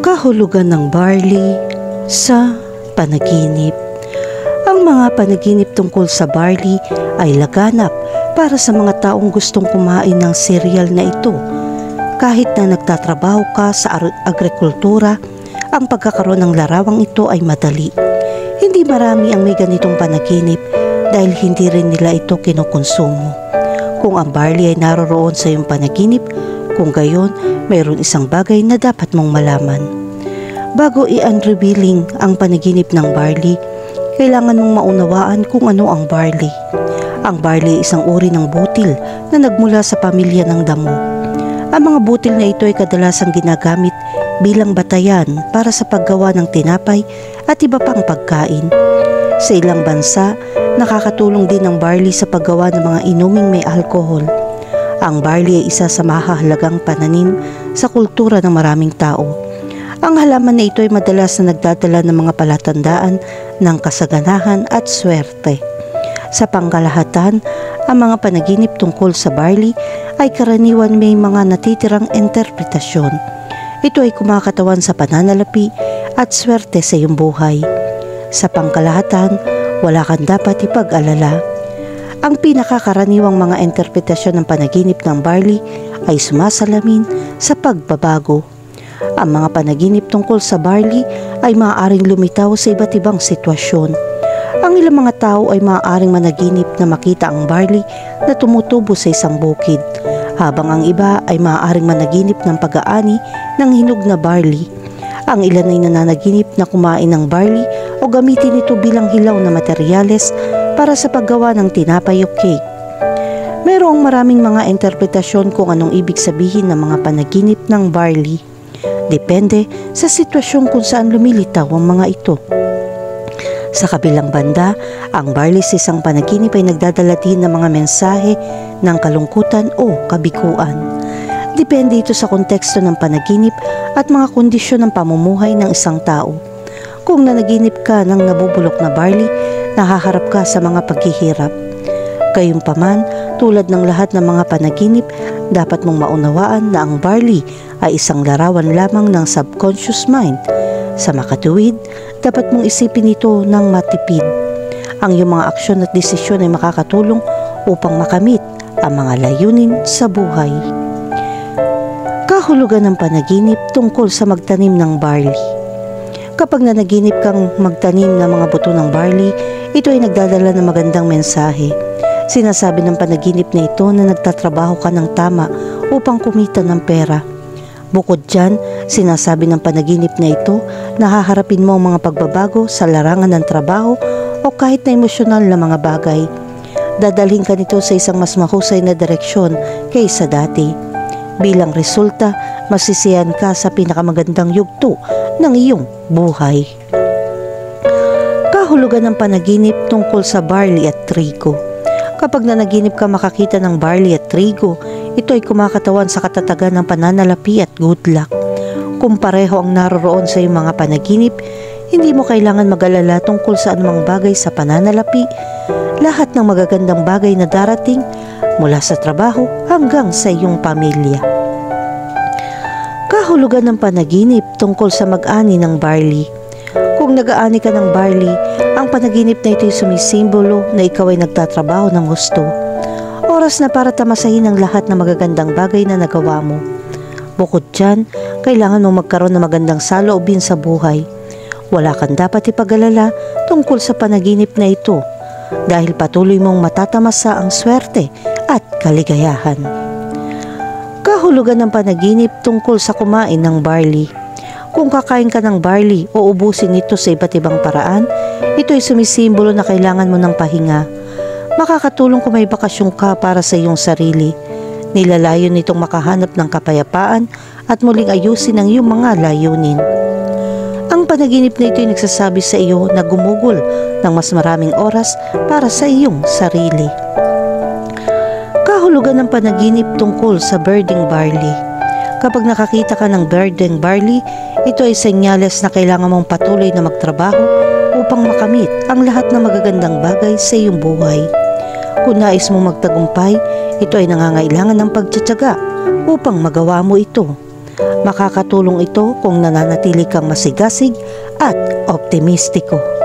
Kahulugan ng barley sa panaginip. Ang mga panaginip tungkol sa barley ay laganap para sa mga taong gustong kumain ng cereal na ito. Kahit na nagtatrabaho ka sa agrikultura, ang pagkakaroon ng larawang ito ay madali. Hindi marami ang may ganitong panaginip dahil hindi rin nila ito kinukonsumo. Kung ang barley ay naroroon sa iyong panaginip, kung gayon, mayroon isang bagay na dapat mong malaman. Bago i-unrevealing ang panaginip ng barley, kailangan mong maunawaan kung ano ang barley. Ang barley ay isang uri ng butil na nagmula sa pamilya ng damo. Ang mga butil na ito ay kadalasang ginagamit bilang batayan para sa paggawa ng tinapay at iba pang pagkain. Sa ilang bansa, nakakatulong din ang barley sa paggawa ng mga inuming may alkohol. Ang barley ay isa sa mahahalagang pananim sa kultura ng maraming tao. Ang halaman na ito ay madalas na nagdadala ng mga palatandaan ng kasaganahan at swerte. Sa pangkalahatan, ang mga panaginip tungkol sa barley ay karaniwan may mga natitirang interpretasyon. Ito ay kumakatawan sa pananalapi at swerte sa iyong buhay. Sa pangkalahatan, wala kang dapat ipag-alala. Ang pinakakaraniwang mga interpretasyon ng panaginip ng barley ay sumasalamin sa pagbabago. Ang mga panaginip tungkol sa barley ay maaaring lumitaw sa iba't ibang sitwasyon. Ang ilang mga tao ay maaaring managinip na makita ang barley na tumutubo sa isang bukid, habang ang iba ay maaaring managinip ng pag-aani ng hinog na barley. Ang ilan ay nananaginip na kumain ng barley o gamitin ito bilang hilaw na materyales para sa paggawa ng tinapay o cake. Mayroong maraming mga interpretasyon kung anong ibig sabihin ng mga panaginip ng barley. Depende sa sitwasyon kung saan lumilitaw ang mga ito. Sa kabilang banda, ang barley sa isang panaginip ay nagdadala din ng mga mensahe ng kalungkutan o kabiguan. Depende ito sa konteksto ng panaginip at mga kondisyon ng pamumuhay ng isang tao. Kung nanaginip ka ng nabubulok na barley, nahaharap ka sa mga paghihirap. Gayunpaman, tulad ng lahat ng mga panaginip, dapat mong maunawaan na ang barley ay isang larawan lamang ng subconscious mind. Sa makatuwid, dapat mong isipin ito ng matipid. Ang iyong mga aksyon at desisyon ay makakatulong upang makamit ang mga layunin sa buhay. Kahulugan ng panaginip tungkol sa magtanim ng barley. Kapag nanaginip kang magtanim ng mga buto ng barley, ito ay nagdadala ng magandang mensahe. Sinasabi ng panaginip na ito na nagtatrabaho ka ng tama upang kumita ng pera. Bukod dyan, sinasabi ng panaginip na ito na haharapin mo ang mga pagbabago sa larangan ng trabaho o kahit na emosyonal na mga bagay. Dadalhin ka nito sa isang mas mahusay na direksyon kaysa dati. Bilang resulta, masisiyahan ka sa pinakamagandang yugto ng iyong buhay. Kahulugan ng panaginip tungkol sa barley at trigo. Kapag nanaginip ka makakita ng barley at trigo, ito ay kumakatawan sa katatagan ng pananalapi at good luck. Kung pareho ang naroroon sa iyong mga panaginip, hindi mo kailangan mag-alala tungkol sa anumang bagay sa pananalapi. Lahat ng magagandang bagay na darating mula sa trabaho hanggang sa iyong pamilya. Kahulugan ng panaginip tungkol sa mag-ani ng barley. Kung nag-aani ka ng barley, ang panaginip na ito ay sumisimbolo na ikaw ay nagtatrabaho ng gusto. Oras na para tamasahin ang lahat ng magagandang bagay na nagawa mo. Bukod dyan, kailangan mong magkaroon ng magandang saloobin sa buhay. Wala kang dapat ipag-alala tungkol sa panaginip na ito dahil patuloy mong matatamasa ang swerte at kaligayahan. Kahulugan ng panaginip tungkol sa kumain ng barley. Kung kakain ka ng barley o ubusin ito sa iba't ibang paraan, ito ay sumisimbolo na kailangan mo ng pahinga. Makakatulong kung may bakasyon ka para sa iyong sarili. Nilalayon nitong makahanap ng kapayapaan at muling ayusin ang iyong mga layunin. Ang panaginip na ito ay nagsasabi sa iyo na gumugol ng mas maraming oras para sa iyong sarili. Kahulugan ng panaginip tungkol sa birding barley. Kapag nakakita ka ng birding barley, ito ay senyales na kailangan mong patuloy na magtrabaho upang makamit ang lahat ng magagandang bagay sa iyong buhay. Kung nais mong magtagumpay, ito ay nangangailangan ng pagtitiyaga upang magawa mo ito. Makakatulong ito kung nananatili kang masigasig at optimistiko.